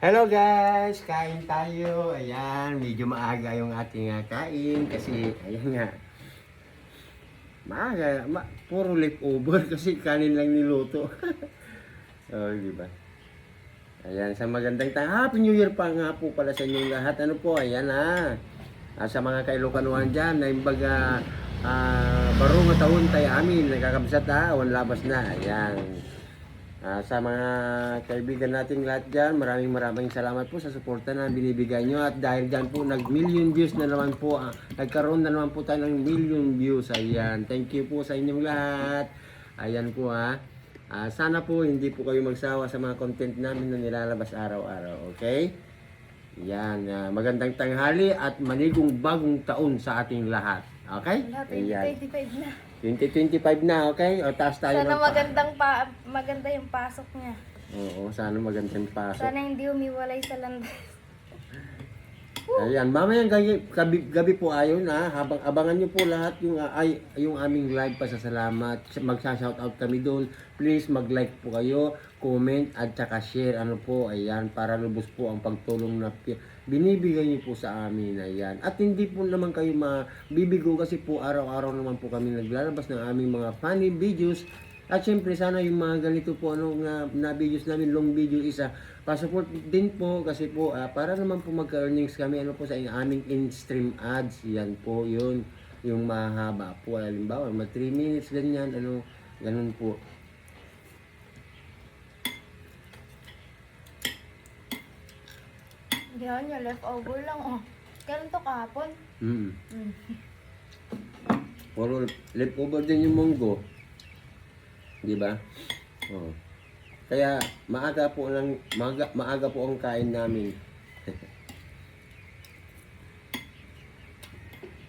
Hello guys! Kain tayo. Ayan, medyo maaga yung ating kain kasi ayan nga. Maaga, puro leftover kasi kanin lang niluto. Oh, di ba? Ayan, sa magandang Happy New Year pa nga po pala sa inyong lahat. Ano po, ayan sa mga kailokanuhan dyan, na imbaga baro nga taon tayo amin, nagkakabsat awan labas na. Ayan. Sa mga kaibigan nating lahat dyan, maraming salamat po sa suporta na binibigay nyo. At dahil dyan po, nag-million views na naman po. Nagkaroon na naman po tayo ng million views. Ayan. Thank you po sa inyong lahat. Ayan po sana po hindi po kayo magsawa sa mga content namin na nilalabas araw-araw. Okay? Yan. Magandang tanghali at manigong bagong taon sa ating lahat. Okay? 2025 na. 2025 na, okay? O, taas tayo Sana ng maganda yung pasok niya. Oo, sana magandang pasok. Sana hindi umiwalay sa landas. Ayan, mamayang gabi po ayon habang abangan nyo po lahat yung aming live pasasalamat. Magsa-shoutout kami doon. Please mag-like po kayo, comment at saka share. Ano po, ayan, para lubos po ang pagtulong na binibigay niyo po sa amin. Ayan. At hindi po naman kayo mabibigo kasi po araw-araw naman po kami naglalabas ng aming mga funny videos. At syempre sana yung mga ganito po na videos namin, long video pa-support din po kasi po para naman po magka-earnings kami po sa aming in-stream ads. Yan po yun, yung mahaba po. Halimbawa, 3 minutes ganyan, ganun po. Yan, yung leftover lang Kailan to kahapon? Puro leftover din yung munggo. Di ba? Oh. Kaya maaga po ang kain namin.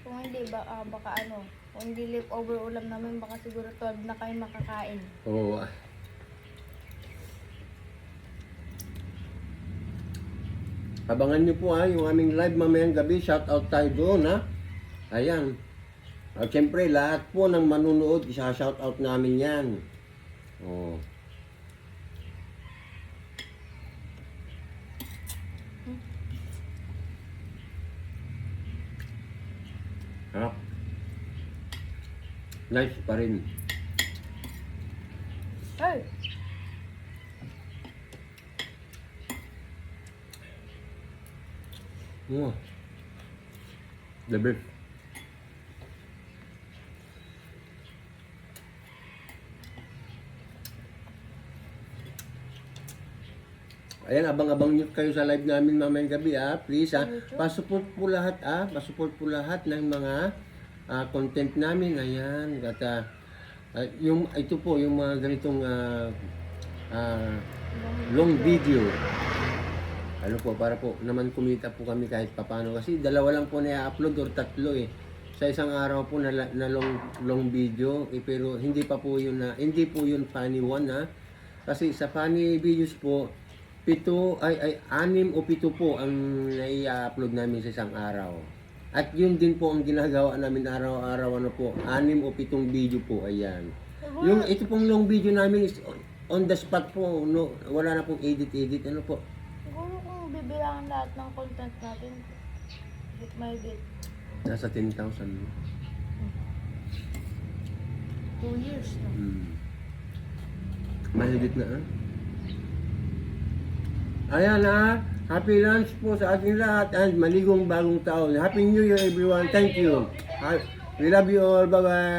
Kung hindi baka kung hindi leftover ulam namin, baka siguro 12 na kayo makakain. Oo. Abangan nyo po yung aming live mamayang gabi. Shout out tayo doon Ayan. At syempre lahat po ng manunood, isa-shout out namin yan. Oh. Nice pa rin. Hey! The best. Ayan, abang-abang nyo kayo sa live namin mamayang gabi please pa-support po lahat pa-support po lahat ng mga content namin. Ayan, ito po yung mga ganitong long video. Ano po, para po naman kumita po kami kahit papano kasi dalawa lang po na-upload or tatlo sa isang araw po na long video pero hindi po yun funny one kasi sa funny videos po 6 o 7 po ang nai-upload namin sa isang araw. At yun din po ang ginagawa namin araw-araw 6 o 7 video po. Ayan. Ito pong long video namin is on the spot po. Wala na pong edit po. Siguro kung bibilangan lahat ng content natin, it may get Nasa 10,000. 2 years na. Mahigit na Ayan happy lunch po sa ating lahat and maligong bagong taon. Happy New Year everyone. Thank you. We love you all. Bye-bye.